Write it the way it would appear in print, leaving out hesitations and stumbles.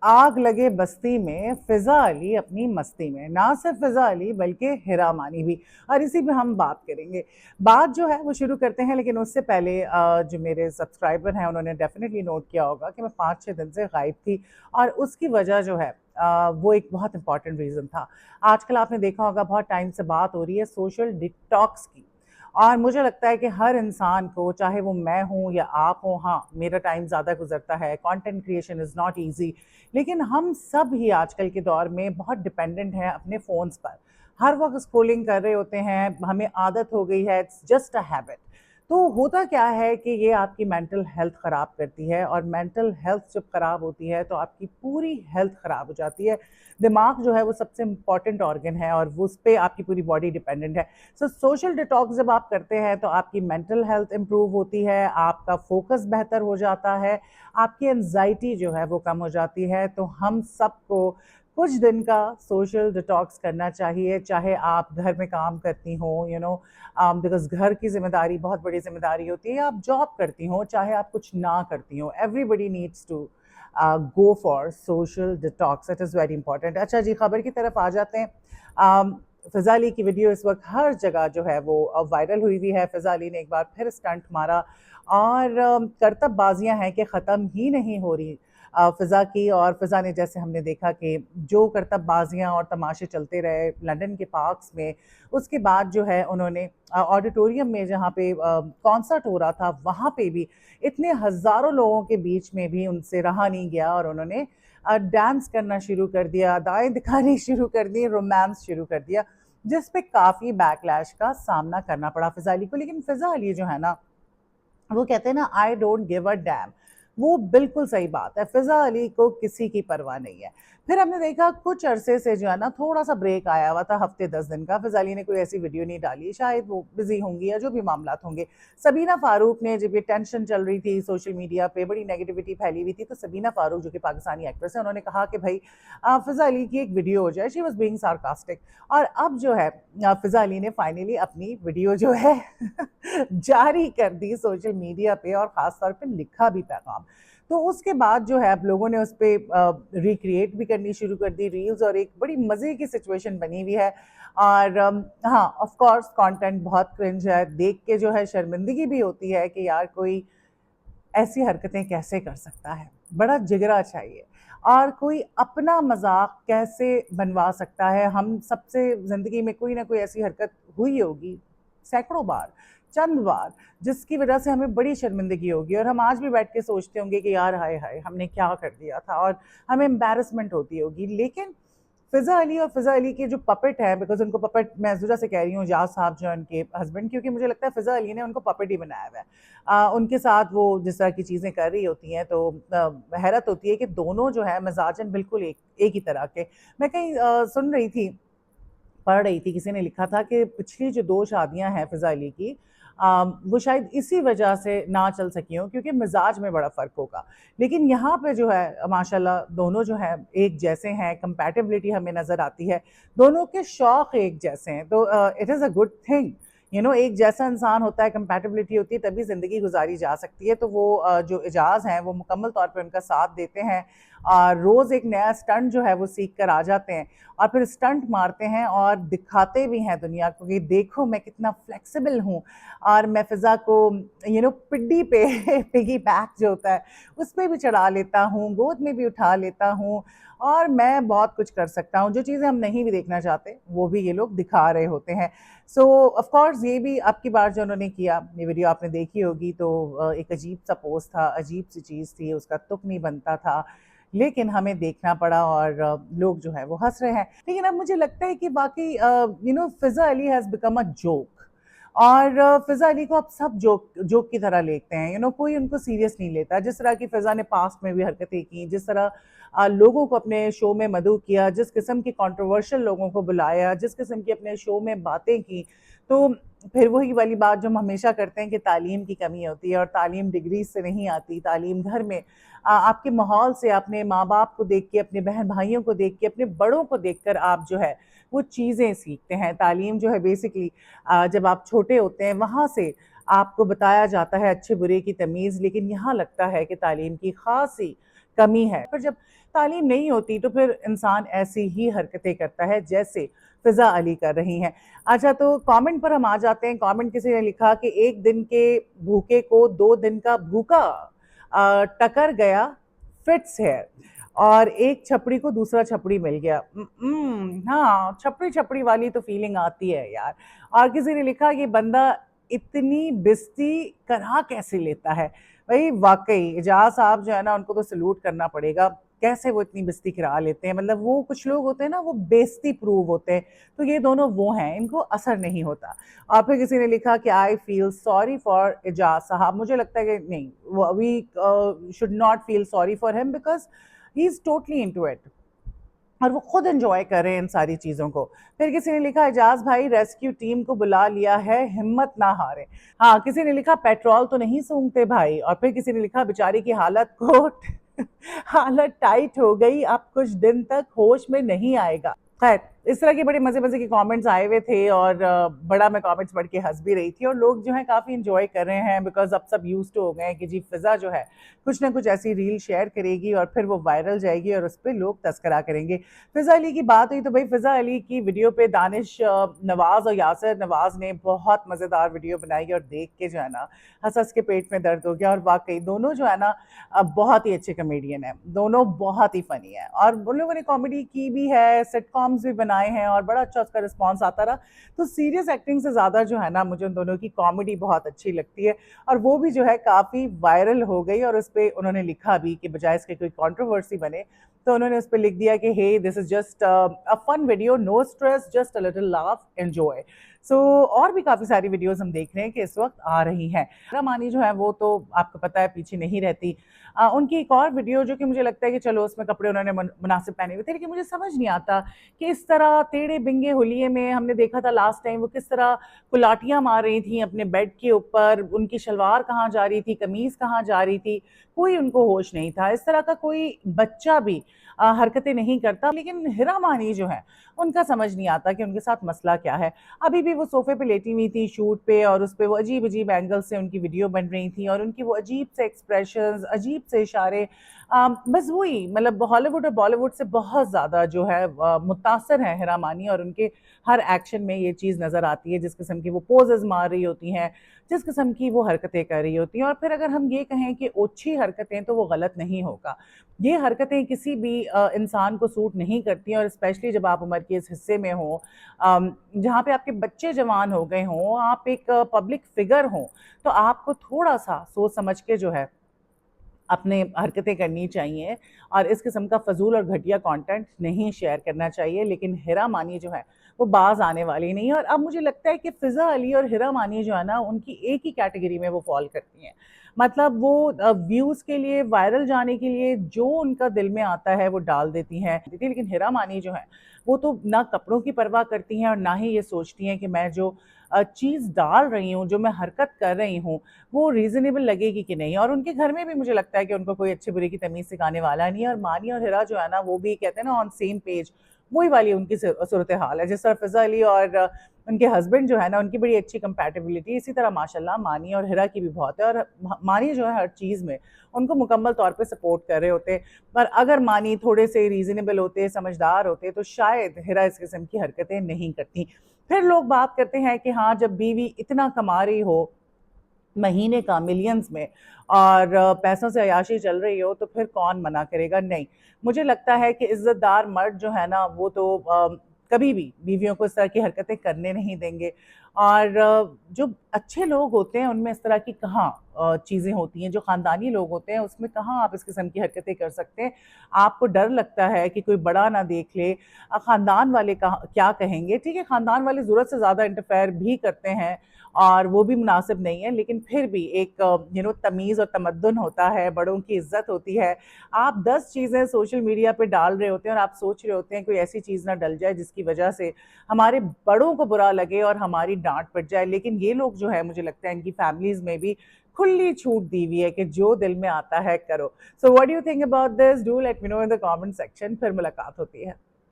आग लगे बस्ती में फिजा अली अपनी मस्ती में। ना सिर्फ फिजा अली बल्कि हिरा मानी भी, और इसी पे हम बात करेंगे। बात जो है वो शुरू करते हैं, लेकिन उससे पहले जो मेरे सब्सक्राइबर हैं उन्होंने डेफिनेटली नोट किया होगा कि मैं 5-6 दिन से गायब थी, और उसकी वजह जो है वो एक बहुत इंपॉर्टेंट रीज़न था। आजकल आपने देखा होगा बहुत टाइम से बात हो रही है सोशल डिटॉक्स की, और मुझे लगता है कि हर इंसान को, चाहे वो मैं हूँ या आप हो, हाँ मेरा टाइम ज़्यादा गुजरता है, content creation is not easy, लेकिन हम सब ही आजकल के दौर में बहुत डिपेंडेंट हैं अपने फ़ोन्स पर। हर वक्त स्क्रोलिंग कर रहे होते हैं, हमें आदत हो गई है, इट्स जस्ट अ हैबिट। तो होता क्या है कि ये आपकी मेंटल हेल्थ ख़राब करती है, और मेंटल हेल्थ जब ख़राब होती है तो आपकी पूरी हेल्थ ख़राब हो जाती है। दिमाग जो है वो सबसे इम्पॉर्टेंट ऑर्गन है, और वो उस पर आपकी पूरी बॉडी डिपेंडेंट है। सो सोशल डिटॉक्स जब आप करते हैं तो आपकी मेंटल हेल्थ इंप्रूव होती है, आपका फोकस बेहतर हो जाता है, आपकी एनजाइटी जो है वो कम हो जाती है। तो हम सबको कुछ दिन का सोशल डिटॉक्स करना चाहिए, चाहे आप घर में काम करती हो, बिकॉज घर की जिम्मेदारी बहुत बड़ी जिम्मेदारी होती है, आप जॉब करती हो, चाहे आप कुछ ना करती हो, everybody needs to go for social detox. It is very important. अच्छा जी, खबर की तरफ आ जाते हैं। फ़िज़ा अली की वीडियो इस वक्त हर जगह जो है वो वायरल हुई हुई है। फ़िज़ा अली ने एक बार फिर स्टंट मारा, और करतबबाजियाँ हैं कि ख़त्म ही नहीं हो रही फ़िज़ा की। और फ़िज़ा ने, जैसे हमने देखा कि जो करतबबाजियाँ और तमाशे चलते रहे लंदन के पार्क्स में, उसके बाद जो है उन्होंने ऑडिटोरियम में, जहाँ पे कॉन्सर्ट हो रहा था, वहाँ पे भी इतने हज़ारों लोगों के बीच में भी उनसे रहा नहीं गया, और उन्होंने डांस करना शुरू कर दिया, अदाएँ दिखानी शुरू कर दी, रोमांस शुरू कर दिया, जिस पे काफ़ी बैकलैश का सामना करना पड़ा फ़िज़ा अली को। लेकिन फ़िज़ा अली जो है ना, वो कहते हैं ना, I don't give a dam. वो बिल्कुल सही बात है, फिजा अली को किसी की परवाह नहीं है। फिर हमने देखा कुछ अरसे से जो है ना थोड़ा सा ब्रेक आया हुआ था, हफ्ते 10 दिन का। फिजा अली ने कोई ऐसी वीडियो नहीं डाली, शायद वो बिजी होंगी या जो भी मामला होंगे। सबीना फारूक ने, जब ये टेंशन चल रही थी सोशल मीडिया पे, बड़ी नेगेटिविटी फैली हुई थी, तो सबीना फारूक जो कि पाकिस्तानी एक्ट्रेस है, उन्होंने कहा कि भाई फिजा अली की एक वीडियो हो जाए। She was being sarcastic. और अब जो है फिजा अली ने फाइनली अपनी वीडियो जो है जारी कर दी सोशल मीडिया पे, और ख़ास तौर पे लिखा भी पैगाम। तो उसके बाद जो है अब लोगों ने उस पर रिक्रिएट भी करनी शुरू कर दी रील्स, और एक बड़ी मज़े की सिचुएशन बनी हुई है। और हाँ, ऑफ कोर्स कंटेंट बहुत क्रिंज है, देख के जो है शर्मिंदगी भी होती है कि यार कोई ऐसी हरकतें कैसे कर सकता है, बड़ा जिगरा चाहिए। और कोई अपना मजाक कैसे बनवा सकता है। हम सबसे ज़िंदगी में कोई ना कोई ऐसी हरकत हुई होगी, सैकड़ों बार, चंद बार, जिसकी वजह से हमें बड़ी शर्मिंदगी होगी, और हम आज भी बैठ के सोचते होंगे कि यार हाय हाय हमने क्या कर दिया था, और हमें एम्बैरसमेंट होती होगी। लेकिन फिजा अली और फिजा अली के जो पपेट है, बिकॉज उनको पपेट मैं जुरा से कह रही हूँ, जाज साहब जो उनके हस्बैंड, क्योंकि मुझे लगता है फिजा अली ने उनको पपेट ही बनाया हुआ है। उनके साथ वो जिस तरह की चीज़ें कर रही होती हैं, तो हैरत होती है कि दोनों जो है मिजाजन बिल्कुल एक एक ही तरह के। मैं कहीं सुन रही थी, पढ़ रही थी, किसी ने लिखा था कि पिछली जो 2 शादियाँ हैं फ़िज़ा अली की, वो शायद इसी वजह से ना चल सकी हों, क्योंकि मिज़ाज में बड़ा फ़र्क होगा। लेकिन यहाँ पे जो है माशाल्लाह दोनों जो हैं एक जैसे हैं, कंपैटिबिलिटी हमें नज़र आती है, दोनों के शौक़ एक जैसे हैं। तो it is a good thing, एक जैसा इंसान होता है, कंपैटिबिलिटी होती है, तभी ज़िंदगी गुजारी जा सकती है। तो वो जो एजाज़ हैं वो मुकम्मल तौर पे उनका साथ देते हैं, रोज़ एक नया स्टंट जो है वो सीख कर आ जाते हैं, और फिर स्टंट मारते हैं और दिखाते भी हैं दुनिया को कि देखो मैं कितना फ्लेक्सिबल हूँ, और मैं फ़िज़ा को पिड्डी पे पिगी बैक जो होता है उस पे भी चढ़ा लेता हूँ, गोद में भी उठा लेता हूँ, और मैं बहुत कुछ कर सकता हूँ। जो चीज़ें हम नहीं भी देखना चाहते वो भी ये लोग दिखा रहे होते हैं। सो ऑफ कोर्स ये भी अब की बार जो उन्होंने किया, ये वीडियो आपने देखी होगी, तो एक अजीब सा पोस्ट था, अजीब सी चीज़ थी, उसका तुक नहीं बनता था, लेकिन हमें देखना पड़ा, और लोग जो है वो हंस रहे हैं। लेकिन अब मुझे लगता है कि बाकी Fiza Ali has become a joke, और फिजा अली को अब सब जोक जोक की तरह लेते हैं। कोई उनको सीरियस नहीं लेता। जिस तरह की फिजा ने पास्ट में भी हरकतें की, जिस तरह लोगों को अपने शो में मदऊ किया, जिस किस्म की कंट्रोवर्शियल लोगों को बुलाया, जिस किस्म की अपने शो में बातें की, तो फिर वही वाली बात जो हम हमेशा करते हैं कि तालीम की कमी होती है, और तालीम डिग्री से नहीं आती, तालीम घर में आपके माहौल से, अपने माँ बाप को देख के, अपने बहन भाइयों को देख के, अपने बड़ों को देखकर आप जो है वो चीज़ें सीखते हैं। तालीम जो है बेसिकली जब आप छोटे होते हैं वहाँ से आपको बताया जाता है अच्छे बुरे की तमीज़। लेकिन यहाँ लगता है कि तालीम की खासी कमी है। पर जब तालीम नहीं होती तो फिर इंसान ऐसी ही हरकतें करता है जैसे फिजा अली कर रही हैं। अच्छा, तो कमेंट पर हम आ जाते हैं। कमेंट किसी ने लिखा कि एक दिन के भूखे को 2 दिन का भूखा टकर गया, फिट्स है, और एक छपड़ी को दूसरा छपड़ी मिल गया। हाँ, छपड़ी छपड़ी वाली तो फीलिंग आती है यार। और किसी ने लिखा कि बंदा इतनी बिस्ती करा कैसे लेता है। भाई वाकई एजाज साहब जो है ना, उनको तो सल्यूट करना पड़ेगा। कैसे वो इतनी बेइज्जती करा लेते हैं, मतलब वो कुछ लोग होते हैं ना, वो बेइज्जती प्रूव होते हैं, तो ये दोनों वो हैं, इनको असर नहीं होता। और फिर किसी ने लिखा कि I feel sorry for Ejaz साहब। मुझे लगता है कि नहीं, we should not feel sorry for him because he is totally into it, और वो खुद एंजॉय कर रहे हैं इन सारी चीज़ों को। फिर किसी ने लिखा एजाज भाई रेस्क्यू टीम को बुला लिया है, हिम्मत ना हारे। हाँ, किसी ने लिखा पेट्रोल तो नहीं सूंघते भाई। और फिर किसी ने लिखा बेचारी की हालत को हालत टाइट हो गई, अब कुछ दिन तक होश में नहीं आएगा। खैर, इस तरह के बड़े मजे मजे के कमेंट्स आए हुए थे, और बड़ा मैं कमेंट्स पढ़ के हंस भी रही थी, और लोग जो है काफ़ी इंजॉय कर रहे हैं बिकॉज अब सब यूज टू हो गए हैं कि जी फिजा जो है कुछ ना कुछ ऐसी रील शेयर करेगी और फिर वो वायरल जाएगी और उस पर लोग तस्करा करेंगे। फिजा अली की बात हुई तो भाई फिजा अली की वीडियो पे दानिश नवाज और यासर नवाज ने बहुत मज़ेदार वीडियो बनाई, और देख के जो है ना हंस हंस के पेट में दर्द हो गया। और वाकई दोनों जो है ना बहुत ही अच्छे कमेडियन हैं, दोनों बहुत ही फनी है, और उन लोगों ने कॉमेडी की भी है, सिटकॉम्स भी बनाए हैं, और बड़ा अच्छा उसका रिस्पॉन्स आता रहा। तो सीरियस एक्टिंग से ज़्यादा जो है ना मुझे उन दोनों की कॉमेडी बहुत अच्छी लगती है, और वो भी जो है काफ़ी वायरल हो गई। और उस पर उन्होंने लिखा भी कि बजाय इसके कोई कंट्रोवर्सी बने, तो उन्होंने उस पर लिख दिया कि hey this is just a fun video, no stress, just a little laugh, enjoy. So और भी काफ़ी सारी वीडियोस हम देख रहे हैं कि इस वक्त आ रही हैं। रमानी जो है वो तो आपको पता है पीछे नहीं रहती। उनकी एक और वीडियो जो कि मुझे लगता है कि चलो उसमें कपड़े उन्होंने मुनासिब पहने हुए थे, लेकिन मुझे समझ नहीं आता कि इस तरह टेढ़े बिंगे होलिये में हमने देखा था लास्ट टाइम वो किस तरह कुलाटियाँ मार रही थी अपने बेड के ऊपर, उनकी शलवार कहाँ जा रही थी, कमीज़ कहाँ जा रही थी, कोई उनको होश नहीं था। इस तरह का कोई बच्चा भी हरकतें नहीं करता, लेकिन हिरा मानी जो है उनका समझ नहीं आता कि उनके साथ मसला क्या है। अभी भी वो सोफे पे लेटी हुई थी शूट पे, और उस पे वो अजीब अजीब एंगल से उनकी वीडियो बन रही थी, और उनकी वो अजीब से एक्सप्रेशंस, अजीब से इशारे, बस वही मतलब हॉलीवुड और बॉलीवुड से बहुत ज़्यादा जो है मुतासर है हिरा मानी, और उनके हर एक्शन में ये चीज़ नज़र आती है, जिस किस्म की वो पोजेज मार रही होती हैं, जिस किस्म की वो हरकतें कर रही होती हैं। और फिर अगर हम ये कहें कि ओछी हरकतें, तो वो गलत नहीं होगा। ये हरकतें किसी भी इंसान को सूट नहीं करती, और स्पेशली जब आप उम्र के इस हिस्से में हो जहाँ पे आपके बच्चे जवान हो गए हों, आप एक पब्लिक फिगर हों, तो आपको थोड़ा सा सोच समझ के जो है अपने हरकतें करनी चाहिए, और इस किस्म का फजूल और घटिया कंटेंट नहीं शेयर करना चाहिए। लेकिन हिरा मानी जो है वो बाज आने वाली नहीं है, और अब मुझे लगता है कि फिजा अली और हिरा मानी जो है ना उनकी एक ही कैटेगरी में वो फॉल करती हैं। मतलब वो व्यूज़ के लिए, वायरल जाने के लिए जो उनका दिल में आता है वो डाल देती हैं। लेकिन हिरा मानी जो है वो तो ना कपड़ों की परवाह करती हैं, और ना ही ये सोचती हैं कि मैं जो चीज़ डाल रही हूँ, जो मैं हरकत कर रही हूँ, वो रीज़नेबल लगेगी कि नहीं। और उनके घर में भी मुझे लगता है कि उनको कोई अच्छे बुरे की तमीज़ सिखाने वाला नहीं है, और मानी और हिरा जो है ना वो भी कहते हैं ना ऑन सेम पेज, वही वाली उनकी सूरत हाल है। जिस तरह फिजा अली और उनके हस्बैंड जो है ना उनकी बड़ी अच्छी कंपैटिबिलिटी, इसी तरह माशाल्लाह मानी और हिरा की भी बहुत है। और मानी जो है हर चीज़ में उनको मुकम्मल तौर पे सपोर्ट कर रहे होते, पर अगर मानी थोड़े से रीज़नेबल होते, समझदार होते, तो शायद हिरा इस किस्म की हरकतें नहीं करती। फिर लोग बात करते हैं कि हाँ, जब बीवी इतना कमा रही हो महीने का मिलियंस में, और पैसों से अयाशी चल रही हो, तो फिर कौन मना करेगा। नहीं, मुझे लगता है कि इज्जतदार मर्द जो है ना वो तो कभी भी बीवियों को इस तरह की हरकतें करने नहीं देंगे। और जो अच्छे लोग होते हैं उनमें इस तरह की कहाँ चीज़ें होती हैं। जो ख़ानदानी लोग होते हैं उसमें कहाँ आप इस किस्म की हरकतें कर सकते हैं। आपको डर लगता है कि कोई बड़ा ना देख ले, ख़ानदान वाले क्या कहेंगे। ठीक है, ख़ानदान वाले ज़रूरत से ज़्यादा इंटरफेयर भी करते हैं, और वो भी मुनासिब नहीं है, लेकिन फिर भी एक तमीज़ और तमद्दुन होता है, बड़ों की इज्जत होती है। आप 10 चीज़ें सोशल मीडिया पे डाल रहे होते हैं, और आप सोच रहे होते हैं कोई ऐसी चीज़ ना डल जाए जिसकी वजह से हमारे बड़ों को बुरा लगे और हमारी डांट पड़ जाए। लेकिन ये लोग जो है मुझे लगता है इनकी फैमिलीज़ में भी खुली छूट दी हुई है कि जो दिल में आता है करो। So what do you think about this? Do let me know in the comment section. फिर मुलाकात होती है।